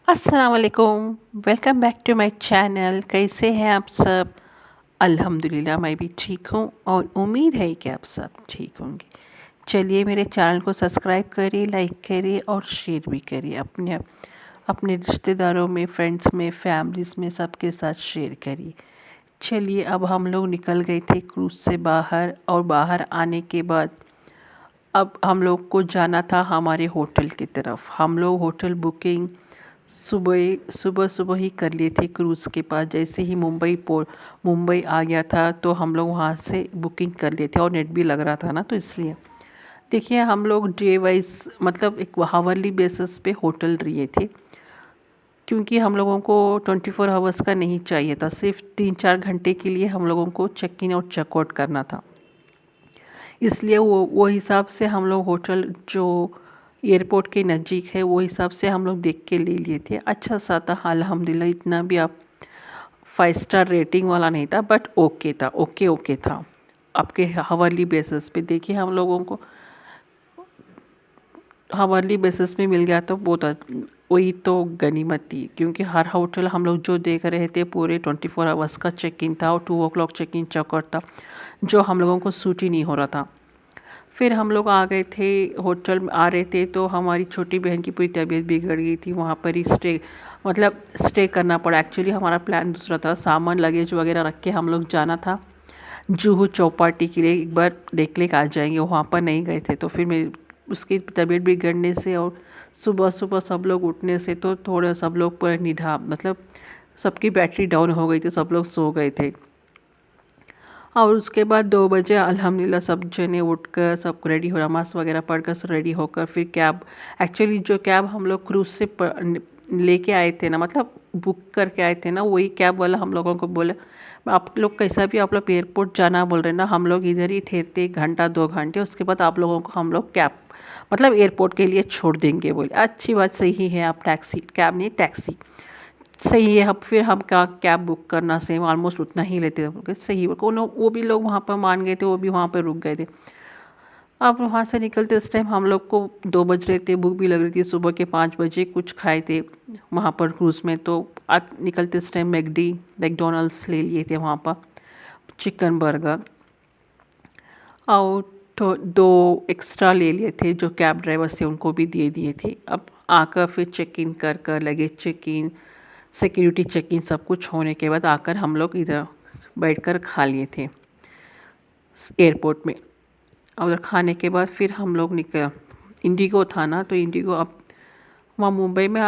अस्सलाम वालेकुम। Welcome back to my channel. कैसे हैं आप सब? अल्हम्दुलिल्लाह मैं भी ठीक हूँ और उम्मीद है कि आप सब ठीक होंगे। चलिए मेरे चैनल को सब्सक्राइब करिए, लाइक करिए और शेयर भी करिए अपने अपने रिश्तेदारों में, फ्रेंड्स में, फैमिलीज़ में सबके साथ शेयर करिए। चलिए अब हम लोग निकल गए थे क्रूज़ से बाहर और बाहर आने के बाद अब हम लोग को जाना था हमारे होटल की तरफ। हम लोग होटल बुकिंग सुबह सुबह सुबह ही कर लिए थे क्रूज़ के पास। जैसे ही मुंबई आ गया था तो हम लोग वहाँ से बुकिंग कर लिए थे और नेट भी लग रहा था ना, तो इसलिए देखिए हम लोग डे वाइज मतलब एक हावरली बेसिस पे होटल लिए थे, क्योंकि हम लोगों को 24 आवर्स का नहीं चाहिए था। सिर्फ 3-4 घंटे के लिए हम लोगों को चेक इन और चेकआउट करना था। इसलिए वो हिसाब से हम लोग होटल जो एयरपोर्ट के नज़दीक है वो हिसाब से हम लोग देख के ले लिए थे। अच्छा सा था अल्हम्दुलिल्लाह। इतना भी आप 5 स्टार रेटिंग वाला नहीं था, बट ओके था, ओके ओके था। आपके हवाली बेसिस पे देखिए हम लोगों को हवाली बेसिस पे मिल गया तो बहुत वही तो गनीमत थी, क्योंकि हर होटल हम लोग जो देख रहे थे पूरे 24 आवर्स का चेक इन था और 2 o'clock चेक इन चेकआउट था, जो हम लोगों को सूट ही नहीं हो रहा था। फिर हम लोग आ गए थे, होटल में आ रहे थे तो हमारी छोटी बहन की पूरी तबीयत बिगड़ गई थी। वहाँ पर ही स्टे करना पड़ा। एक्चुअली हमारा प्लान दूसरा था, सामान लगेज वगैरह रख के हम लोग जाना था जुहू चौपाटी के लिए, एक बार देख ले आ जाएंगे। वहाँ पर नहीं गए थे तो फिर मेरी उसकी तबीयत बिगड़ने से और सुबह सुबह सब लोग उठने से तो थोड़ा सब लोग पूरा निढा मतलब सबकी बैटरी डाउन हो गई थी, सब लोग सो गए थे। और उसके बाद 2 बजे अल्हम्दुलिल्लाह सब जने उठकर सब रेडी हो, नमाज़ वगैरह पढ़कर सब रेडी होकर फिर कैब, एक्चुअली जो कैब हम लोग क्रूज़ से लेके आए थे ना, मतलब बुक करके आए थे ना, वही कैब वाला हम लोगों को बोले आप लोग कैसा भी आप लोग एयरपोर्ट जाना बोल रहे हैं ना, हम लोग इधर ही ठहरते 1-2 घंटे, उसके बाद आप लोगों को हम लोग कैब मतलब एयरपोर्ट के लिए छोड़ देंगे। बोले अच्छी बात, सही है। आप टैक्सी, कैब नहीं टैक्सी, सही है। अब फिर हम क्या कैब बुक करना सेम ऑलमोस्ट उतना ही लेते थे, सही है। वो भी लोग वहाँ पर मान गए थे, वो भी वहाँ पर रुक गए थे। अब वहाँ से निकलते इस टाइम हम लोग को 2 बज रहे थे, भूख भी लग रही थी। सुबह के 5 बजे कुछ खाए थे वहाँ पर क्रूज़ में, तो आज निकलते इस टाइम मैकडोनल्ड्स ले लिए थे वहाँ पर, चिकन बर्गर और तो 2 एक्स्ट्रा ले लिए थे जो कैब ड्राइवर से उनको भी दे दिए थे। अब आकर फिर चेक इन कर luggage check in, security check in सब कुछ होने के बाद आकर हम लोग इधर बैठकर खा लिए थे एयरपोर्ट में। और खाने के बाद फिर हम लोग निकल, इंडिगो था ना, तो इंडिगो अब वहाँ मुंबई में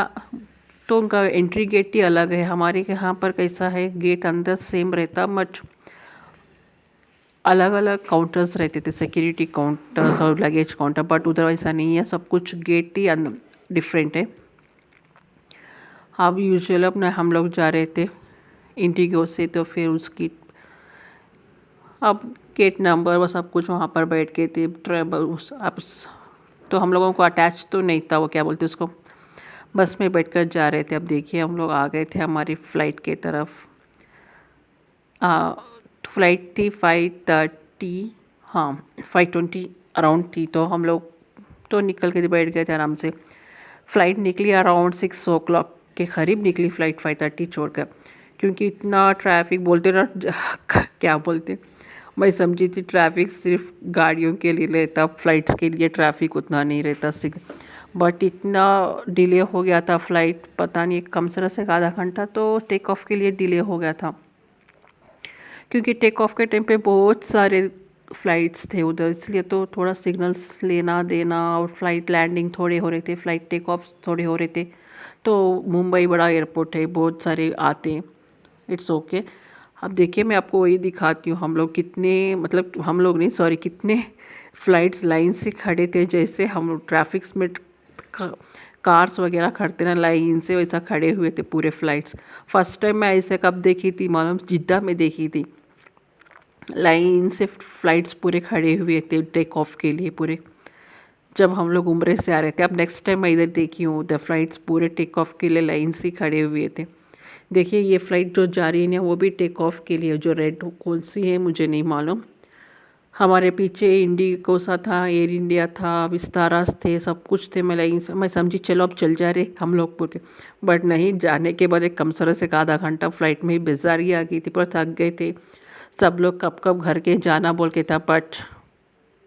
तो उनका एंट्री गेट ही अलग है। हमारे यहाँ पर कैसा है, गेट अंदर सेम रहता बट अलग अलग काउंटर्स रहते थे, सिक्योरिटी काउंटर्स और लगेज काउंटर, बट उधर ऐसा नहीं है, सब कुछ गेट ही डिफरेंट है। अब यूजुअल अपना हम लोग जा रहे थे इंडिगो से, तो फिर उसकी अब गेट नंबर वो सब कुछ वहाँ पर बैठ के थे ट्रेवल उस अब तो हम लोगों को अटैच तो नहीं था, वो क्या बोलते उसको, बस में बैठकर जा रहे थे। अब देखिए हम लोग आ गए थे हमारी फ़्लाइट के तरफ। फ़्लाइट थी 5:30, हाँ 5:20 अराउंड थी, तो हम लोग तो निकल के बैठ गए थे आराम से। फ़्लाइट निकली अराउंड 6 o'clock के करीब निकली फ़्लाइट 5:30 छोड़कर, क्योंकि इतना ट्रैफिक बोलते ना क्या बोलते, मैं समझी थी ट्रैफिक सिर्फ गाड़ियों के लिए रहता, फ़्लाइट्स के लिए ट्रैफिक उतना नहीं रहता। बट इतना डिले हो गया था फ़्लाइट, पता नहीं कम से आधा घंटा तो टेक ऑफ के लिए डिले हो गया था, क्योंकि टेक ऑफ के टाइम पे बहुत सारे फ़्लाइट्स थे उधर, इसलिए तो थोड़ा सिग्नल्स लेना देना और फ़्लाइट लैंडिंग थोड़े हो रहे थे, फ़्लाइट टेक ऑफ थोड़े हो रहे थे। तो मुंबई बड़ा एयरपोर्ट है, बहुत सारे आते हैं, इट्स ओके। अब देखिए मैं आपको वही दिखाती हूँ, हम लोग कितने मतलब हम लोग नहीं सॉरी कितने फ़्लाइट्स लाइन से खड़े थे, जैसे हम ट्रैफिक्स में कार्स वगैरह खड़ते ना लाइन से, वैसा खड़े हुए थे पूरे फ़्लाइट्स। फर्स्ट टाइम मैं ऐसे कब देखी थी मालूम, जिद्दा में देखी थी, लाइन से फ़्लाइट्स पूरे खड़े हुए थे टेक ऑफ के लिए पूरे, जब हम लोग उम्र से आ रहे थे। अब नेक्स्ट टाइम मैं इधर देखी हूँ द फ़्लाइट्स पूरे टेक ऑफ के लिए लाइन से खड़े हुए थे। देखिए ये फ़्लाइट जो जा रही है वो भी टेक ऑफ के लिए, जो रेड कौन सी है मुझे नहीं मालूम, हमारे पीछे इंडिगो सा था, एयर इंडिया था, विस्तारास थे, सब कुछ थे। मैं समझी चलो अब चल जा रहे हम लोग बोल के, बट नहीं, जाने के बाद एक कम से एक आधा घंटा फ्लाइट में ही बेजारी आ गई थी, पर थक गए थे सब लोग, कब कब घर के जाना बोल के था। बट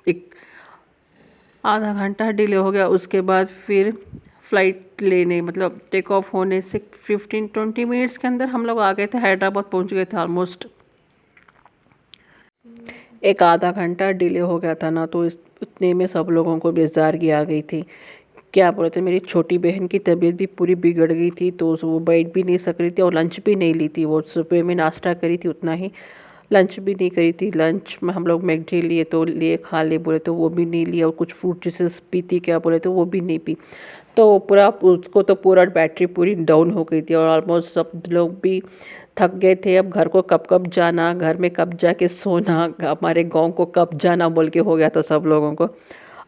एक आधा घंटा डिले हो गया। उसके बाद फिर फ़्लाइट लेने मतलब टेक ऑफ होने से 15-20 मिनट्स के अंदर हम लोग आ गए थे, हैदराबाद पहुंच गए थे ऑलमोस्ट। एक आधा घंटा डिले हो गया था ना, तो इस उतने में सब लोगों को बेजारगी आ गई थी। क्या बोलते, मेरी छोटी बहन की तबीयत भी पूरी बिगड़ गई थी, तो वो बैठ भी नहीं सक रही थी और लंच भी नहीं ली थी। वो सुबह में नाश्ता करी थी उतना ही, लंच भी नहीं करी थी। लंच में हम लोग मैगडी लिए तो लिए खा ले बोले तो वो भी नहीं लिया, और कुछ फ्रूट जूसेस पी थी क्या बोले तो वो भी नहीं पी। तो पूरा उसको तो पूरा बैटरी पूरी डाउन हो गई थी और ऑलमोस्ट सब लोग भी थक गए थे। अब घर को कब कब जाना, घर में कब जाके सोना, हमारे गांव को कब जाना बोल के हो गया था सब लोगों को।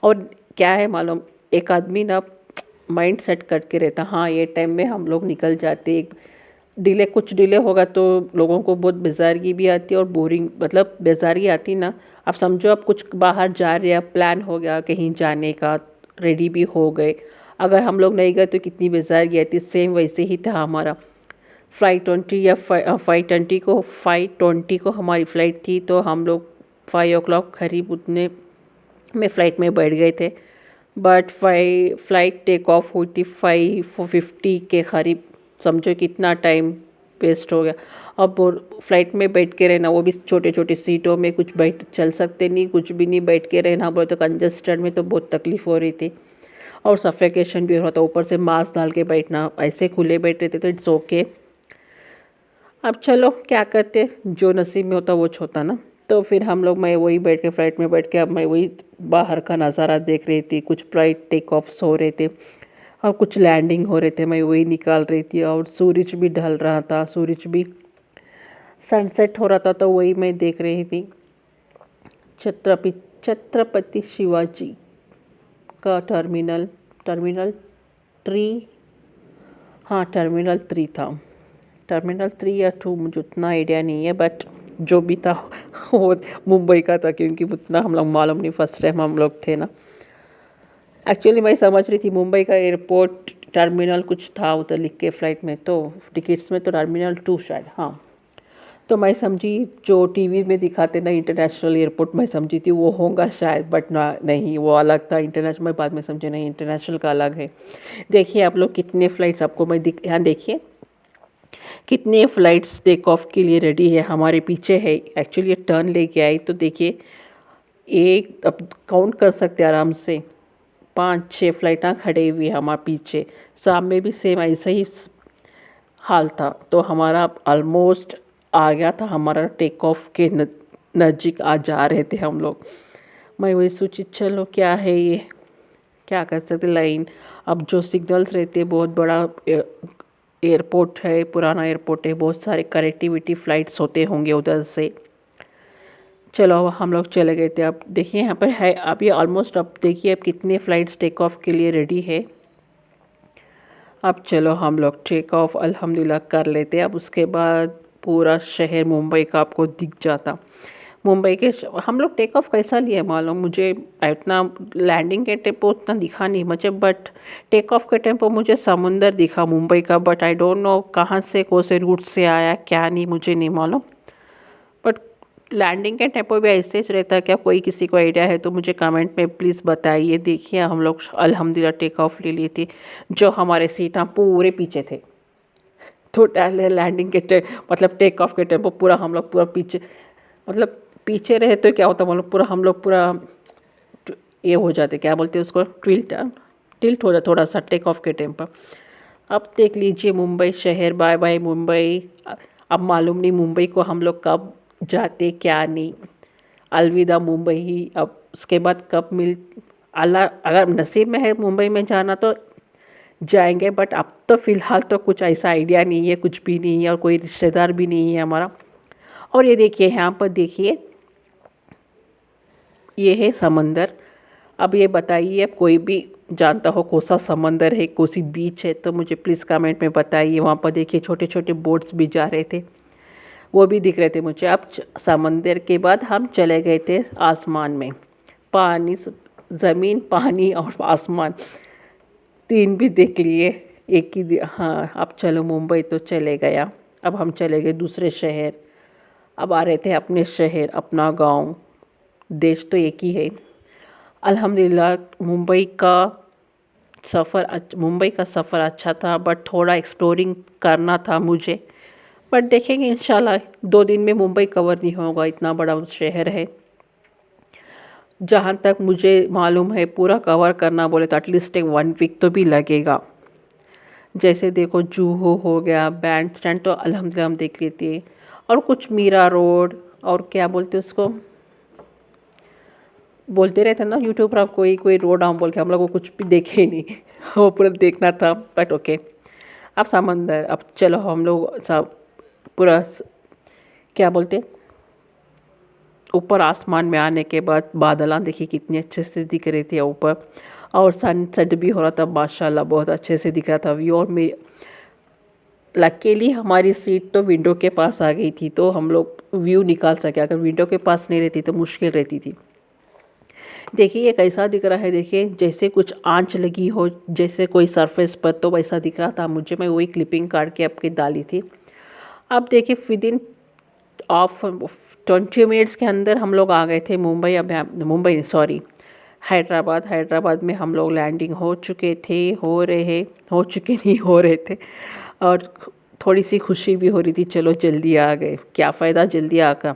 और क्या है मालूम, एक आदमी ना माइंड सेट करके रहता, हाँ ये टाइम में हम लोग निकल जाते। डिले कुछ डिले होगा तो लोगों को बहुत बेजारगी भी आती है और बोरिंग मतलब बेजारगी आती ना। आप समझो आप कुछ बाहर जा रहे हैं, प्लान हो गया कहीं जाने का, रेडी भी हो गए, अगर हम लोग नहीं गए तो कितनी बेजारगी आती। सेम वैसे ही था हमारा। फ़्लाइट 20 या 5:20 को हमारी फ़्लाइट थी, तो हम लोग 5 o'clock करीब उतने में फ़्लाइट में बैठ गए थे। बट फ़्लाइट टेक ऑफ हुई थी 5:50 के करीब। समझो कितना टाइम वेस्ट हो गया। अब फ्लाइट में बैठ के रहना, वो भी छोटे छोटे सीटों में, कुछ बैठ चल सकते नहीं, कुछ भी नहीं, बैठ के रहना बोले तो कंजस्टेड में तो बहुत तकलीफ़ हो रही थी और सफोकेशन भी हो रहा था। ऊपर से मास्क डाल के बैठना, ऐसे खुले बैठ रहे थे तो इट्स ओके। अब चलो क्या करते, जो नसीब में होता वो होता ना। तो फिर हम लोग, मैं वही बैठ के फ्लाइट में बैठ के, अब मैं वही बाहर का नज़ारा देख रही थी। कुछ फ्लाइट टेक ऑफ हो रहे थे और कुछ लैंडिंग हो रहे थे, मैं वही निकाल रही थी। और सूरज भी ढल रहा था, सूरज भी सनसेट हो रहा था, तो वही मैं देख रही थी। छत्रपति शिवाजी का टर्मिनल टर्मिनल 3, हाँ टर्मिनल 3 था। टर्मिनल 3 या 2 मुझे उतना आइडिया नहीं है, बट जो भी था वो मुंबई का था, क्योंकि उतना हम लोग मालूम नहीं, फर्स्ट टाइम हम लोग थे ना। एक्चुअली मैं समझ रही थी मुंबई का एयरपोर्ट टर्मिनल कुछ था उधर लिख के फ़्लाइट में, तो टिकट्स में तो टर्मिनल 2 शायद, हाँ। तो मैं समझी जो टीवी में दिखाते ना इंटरनेशनल एयरपोर्ट, मैं समझी थी वो होगा शायद, बट ना, नहीं, वो अलग था इंटरनेशनल। मैं बाद में समझी नहीं, इंटरनेशनल का अलग है। देखिए आप लोग कितने फ़्लाइट्स आपको मैं यहाँ देखिए कितने फ़्लाइट्स टेक ऑफ के लिए रेडी है, हमारे पीछे है। एक्चुअली ये टर्न लेके आई तो देखिए, एक अब काउंट कर सकते आराम से 5-6 फ़्लाइटां खड़े हुई हमारे पीछे। सामने भी सेम ऐसा ही हाल था। तो हमारा ऑलमोस्ट आ गया था, हमारा टेक ऑफ के नज़दीक आ जा रहे थे हम लोग। मैं वही सोची चलो क्या है ये, क्या कर सकते लाइन। अब जो सिग्नल्स रहते हैं, बहुत बड़ा एयरपोर्ट है, पुराना एयरपोर्ट है, बहुत सारे कनेक्टिविटी फ़्लाइट्स होते होंगे उधर से। चलो हम लोग चले गए थे। अब देखिए यहाँ पर है, अब ये ऑलमोस्ट, अब देखिए अब कितने फ़्लाइट्स टेक ऑफ के लिए रेडी है। अब चलो हम लोग टेक ऑफ अल्हम्दुलिल्लाह कर लेते हैं। अब उसके बाद पूरा शहर मुंबई का आपको दिख जाता। मुंबई के हम लोग टेक ऑफ कैसा लिए मालूम, मुझे इतना लैंडिंग के टाइम पर उतना दिखा नहीं मुझे, बट टेक ऑफ के टाइम पर मुझे समुंदर दिखा मुंबई का। बट आई डोंट नो कहाँ से, कौन से रूट से आया क्या, नहीं मुझे नहीं मालूम। बट लैंडिंग के टाइम पर भी ऐसे ही रहता है क्या, कोई किसी को आइडिया है तो मुझे कमेंट में प्लीज़ बताइए। देखिए हम लोग अल्हम्दुलिल्लाह टेक ऑफ ले लिए थी, जो हमारे सीट पूरे पीछे थे। तो लैंडिंग के मतलब टेक ऑफ के टाइम पर पूरा हम लोग पूरा पीछे, मतलब पीछे रहे तो क्या होता मतलब पूरा हम लोग पूरा ये हो जाते, क्या बोलते हैं उसको, टिल्ट हो जाता थोड़ा सा टेक ऑफ के टाइम पर। अब देख लीजिए मुंबई शहर, बाय बाय मुंबई। अब मालूम नहीं मुंबई को हम लोग कब जाते क्या नहीं, अलविदा मुंबई ही। अब उसके बाद कब मिल अल्लाह, अगर नसीब में है मुंबई में जाना तो जाएंगे, बट अब तो फ़िलहाल तो कुछ ऐसा आइडिया नहीं है, कुछ भी नहीं है, और कोई रिश्तेदार भी नहीं है हमारा। और ये देखिए यहाँ पर देखिए, ये है समंदर। अब ये बताइए, अब कोई भी जानता हो कौन सा समंदर है, कौन सी बीच है, तो मुझे प्लीज़ कमेंट में बताइए। वहाँ पर देखिए छोटे छोटे बोट्स भी जा रहे थे। वो भी दिख रहे थे मुझे। अब समंदर के बाद हम चले गए थे आसमान में। पानी, ज़मीन, पानी और आसमान, तीन भी देख लिए एक ही हाँ। अब चलो मुंबई तो चले गया। अब हम चले गए दूसरे शहर। अब आ रहे थे अपने शहर, अपना गांव। देश तो एक ही है। अल्हम्दुलिल्लाह मुंबई का सफ़र अच्छा था, बट थोड़ा एक्सप्लोरिंग करना था मुझे। बट देखेंगे इंशाल्लाह, 2 दिन में मुंबई कवर नहीं होगा, इतना बड़ा शहर है। जहाँ तक मुझे मालूम है पूरा कवर करना बोले तो एटलीस्ट एक 1 वीक तो भी लगेगा। जैसे देखो जूहू हो गया, बैंड स्टैंड तो अल्हम्दुलिल्लाह हम देख लेते हैं, और कुछ मीरा रोड, और क्या बोलते उसको, बोलते रहते ना यूट्यूब पर, कोई कोई रोड हम बोल के, हम लोग को कुछ भी देखे ही नहीं वो पूरा देखना था। बट ओके, अब समंदर, अब चलो हम लोग सब पूरा क्या बोलते, ऊपर आसमान में आने के बाद बादल देखिए कितने अच्छे से दिख रहे थे ऊपर, और सनसेट भी हो रहा था माशाल्लाह, बहुत अच्छे से दिख रहा था व्यू। और मेरी लकीली हमारी सीट तो विंडो के पास आ गई थी, तो हम लोग व्यू निकाल सके। अगर विंडो के पास नहीं रहती तो मुश्किल रहती थी। देखिए ये कैसा दिख रहा है, देखिए जैसे कुछ आंच लगी हो, जैसे कोई सरफेस पर, तो वैसा दिख रहा था मुझे। मैं वही क्लिपिंग काट के आपके डाली थी। अब देखिए विदिन ऑफ 20 मिनट्स के अंदर हम लोग आ गए थे मुंबई। अब मुंबई सॉरी, हैदराबाद में हम लोग लैंडिंग हो चुके थे, हो चुके नहीं हो रहे थे। और थोड़ी सी खुशी भी हो रही थी, चलो जल्दी आ गए, क्या फ़ायदा जल्दी आकर।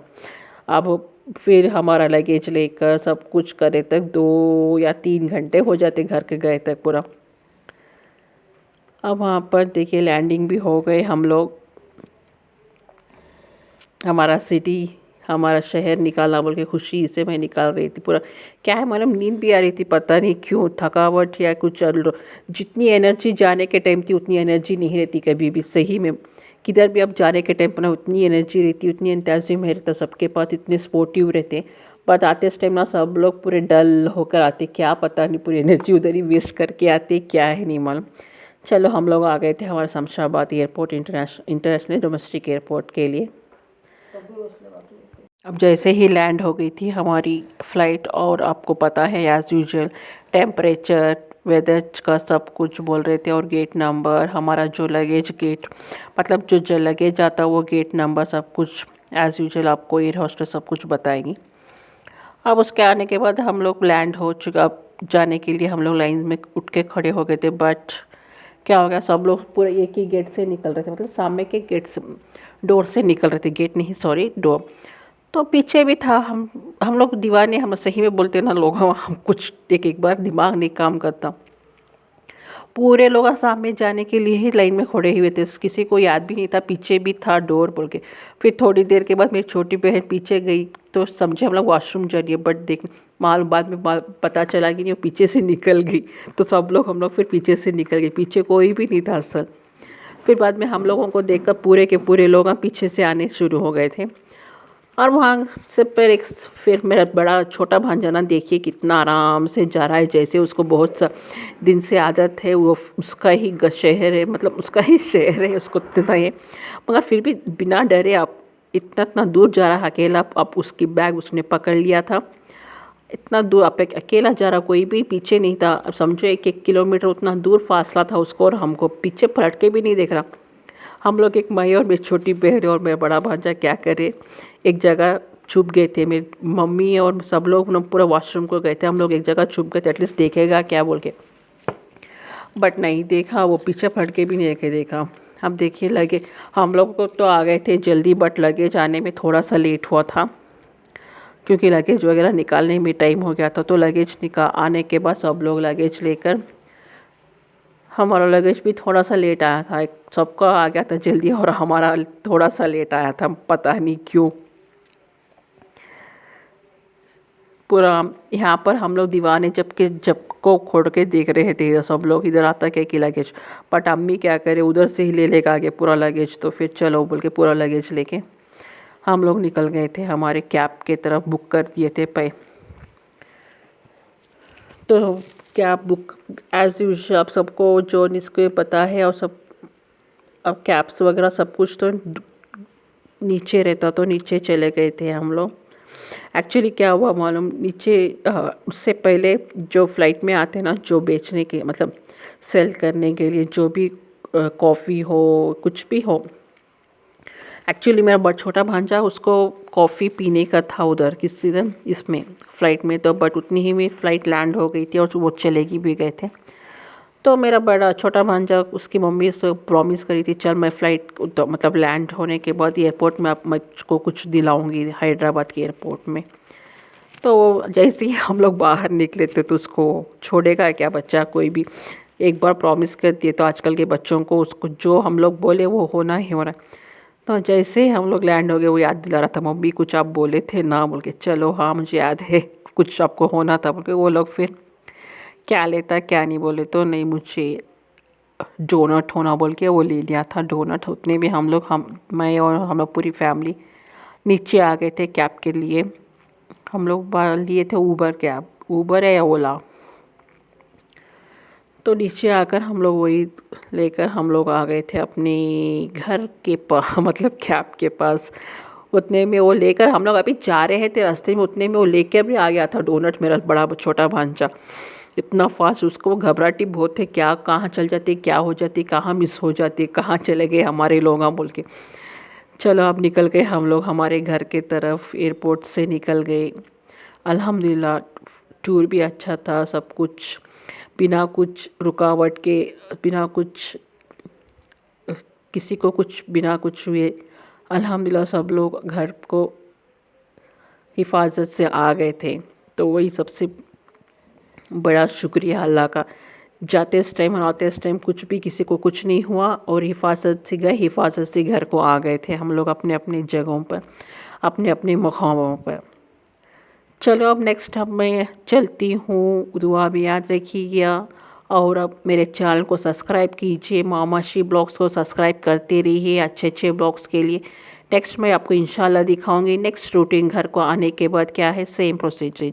अब फिर हमारा लगेज लेकर सब कुछ करे तक 2 या 3 घंटे हो जाते घर के गए तक पूरा। अब वहाँ पर देखिए लैंडिंग भी हो गए हम लोग। हमारा सिटी, हमारा शहर निकाला बोल के खुशी से मैं निकाल रही थी पूरा। क्या है मतलब नींद भी आ रही थी, पता नहीं क्यों, थकावट या कुछ। जितनी एनर्जी जाने के टाइम थी उतनी एनर्जी नहीं रहती कभी भी, सही में। किधर भी अब जाने के टाइम पर ना उतनी एनर्जी रहती, उतनी एंथुसियाज्म रहता सबके पास, इतने स्पोर्टिव रहते। बट आते इस टाइम ना सब लोग पूरे डल होकर आते, क्या पता नहीं पूरी एनर्जी उधर ही वेस्ट करके आते, क्या है नहीं मालूम। चलो हम लोग आ गए थे हमारे Shamshabad airport, international domestic airport के लिए। अब जैसे ही लैंड हो गई थी हमारी फ़्लाइट, और आपको पता है एज़ यूजुअल टेम्परेचर, वेदर का सब कुछ बोल रहे थे, और गेट नंबर, हमारा जो लगेज गेट, मतलब जो लगेज आता वो गेट नंबर, सब कुछ एज़ यूजुअल आपको एयर होस्टेस सब कुछ बताएगी। अब उसके आने के बाद हम लोग लैंड हो चुका। अब जाने के लिए हम लोग लाइन में उठ के खड़े हो गए थे, बट क्या हो गया, सब लोग पूरे एक ही गेट से निकल रहे थे, मतलब सामने के गेट से, डोर से निकल रहे थे, गेट नहीं सॉरी डोर। तो पीछे भी था। हम लोग दीवाने, हम सही में बोलते ना लोग, हम कुछ एक बार दिमाग नहीं काम करता। पूरे लोग सामने जाने के लिए ही लाइन में खड़े हुए थे, किसी को याद भी नहीं था पीछे भी था डोर बोल के। फिर थोड़ी देर के बाद मेरी छोटी बहन पीछे गई, तो समझे हम लोग वॉशरूम जा रही है, बट देख बाद में पता चला कि नहीं, वो पीछे से निकल गई। तो सब लोग हम लोग फिर पीछे से निकल गए, पीछे कोई भी नहीं था असल। फिर बाद में हम लोगों को देखकर पूरे के पूरे लोग पीछे से आने शुरू हो गए थे। और वहाँ से फिर मेरा बड़ा छोटा भांजा देखिए कितना आराम से जा रहा है, जैसे उसको बहुत सा दिन से आदत है, वो उसका ही शहर है, मतलब उसका ही शहर है, उसको इतना है। मगर फिर भी बिना डरे आप इतना दूर जा रहा अकेला। अब उसकी बैग उसने पकड़ लिया था, इतना दूर आप अकेला जा रहा, कोई भी पीछे नहीं था। अब समझो 1-1 किलोमीटर उतना दूर फासला था उसको, और हमको पीछे पलट के भी नहीं देख रहा। हम लोग, एक मैं और मेरी छोटी बहन और मेरा बड़ा भांजा, क्या करे, एक जगह छुप गए थे। मेरी मम्मी और सब लोग ना पूरा वॉशरूम को गए थे, हम लोग एक जगह छुप गए थे, एटलीस्ट देखेगा क्या बोल के। बट नहीं देखा, वो पीछे पलट के भी नहीं देखा। अब देखिए लगे हम लोग को तो आ गए थे जल्दी, बट लगेज आने में थोड़ा सा लेट हुआ था, क्योंकि लगेज वगैरह निकालने में टाइम हो गया था। तो लगेज आने के बाद सब लोग लगेज लेकर, हमारा लगेज भी थोड़ा सा लेट आया था, सबका आ गया था जल्दी, और हमारा थोड़ा सा लेट आया था, पता नहीं क्यों। पूरा यहाँ पर हम लोग दीवाने जब को खोड़ के देख रहे थे सब लोग, इधर आता क्या कि लगेज, बट अम्मी क्या करे उधर से ही ले लेकर आ गए पूरा लगेज। तो फिर चलो बोल के पूरा लगेज लेके हम लोग निकल गए थे, हमारे कैब के तरफ बुक कर दिए थे तो कैब बुक एज़ यूजुअल आप सबको जो इसको पता है, और सब अब कैब्स वगैरह सब कुछ तो नीचे रहता तो नीचे चले गए थे हम लोग। एक्चुअली क्या हुआ मालूम, नीचे उससे पहले जो फ़्लाइट में आते ना, जो बेचने के मतलब सेल करने के लिए, जो भी कॉफ़ी हो कुछ भी हो, एक्चुअली मेरा बड़ा छोटा भांजा उसको कॉफ़ी पीने का था उधर किसी दिन इसमें फ़्लाइट में, तो बट उतनी ही में फ़्लाइट लैंड हो गई थी और वो चलेगी भी गए थे। तो मेरा बड़ा छोटा भांजा उसकी मम्मी से प्रॉमिस करी थी, चल मैं फ़्लाइट तो मतलब लैंड होने के बाद एयरपोर्ट में आप मुझको कुछ दिलाऊंगी हैदराबाद के एयरपोर्ट में। तो जैसे ही हम लोग बाहर निकले थे तो उसको छोड़ेगा क्या बच्चा, कोई भी एक बार प्रॉमिस कर दिए तो आजकल के बच्चों को उसको जो हम लोग बोले वो होना ही होना। तो जैसे ही हम लोग लैंड हो गए वो याद दिला रहा था, मम्मी कुछ आप बोले थे ना, बोल के चलो हाँ मुझे याद है कुछ आपको होना था बोल के। वो लोग फिर क्या लेता क्या नहीं बोले तो नहीं, मुझे डोनट होना बोल के वो ले लिया था डोनट। उतने भी हम मैं और हम लोग पूरी फैमिली नीचे आ गए थे कैब के लिए। हम लोग लिए थे ऊबर कैब, ऊबर है या ओला। तो नीचे आकर हम लोग वही लेकर हम लोग आ गए थे अपने घर के मतलब कैब के पास। उतने में वो लेकर हम लोग अभी जा रहे थे रास्ते में, उतने में वो लेके भी आ गया था डोनट, मेरा बड़ा छोटा भांजा। इतना फास्ट, उसको घबराहट बहुत है, क्या कहाँ चल जाती, क्या हो जाती, कहाँ मिस हो जाती, कहाँ चले गए हमारे लोग बोल के। चलो अब निकल गए हम लोग हमारे घर के तरफ, एयरपोर्ट से निकल गए। अल्हम्दुलिल्लाह टूर भी अच्छा था, सब कुछ बिना कुछ रुकावट के, बिना कुछ किसी को कुछ बिना कुछ हुए अल्हम्दुलिल्लाह सब लोग घर को हिफाजत से आ गए थे। तो वही सबसे बड़ा शुक्रिया अल्लाह का। जाते इस टाइम और आते इस टाइम कुछ भी किसी को कुछ नहीं हुआ और हिफाजत से गए, हिफाजत से घर को आ गए थे हम लोग अपने अपने जगहों पर, अपने अपने मकामों पर। चलो अब नेक्स्ट अब मैं चलती हूँ, दुआ भी याद रखिएगा और अब मेरे चैनल को सब्सक्राइब कीजिए, मामाशी ब्लॉग्स को सब्सक्राइब करते रहिए अच्छे अच्छे ब्लॉग्स के लिए। नेक्स्ट मैं आपको इंशाल्लाह दिखाऊंगी नेक्स्ट रूटीन घर को आने के बाद क्या है, सेम प्रोसीजर।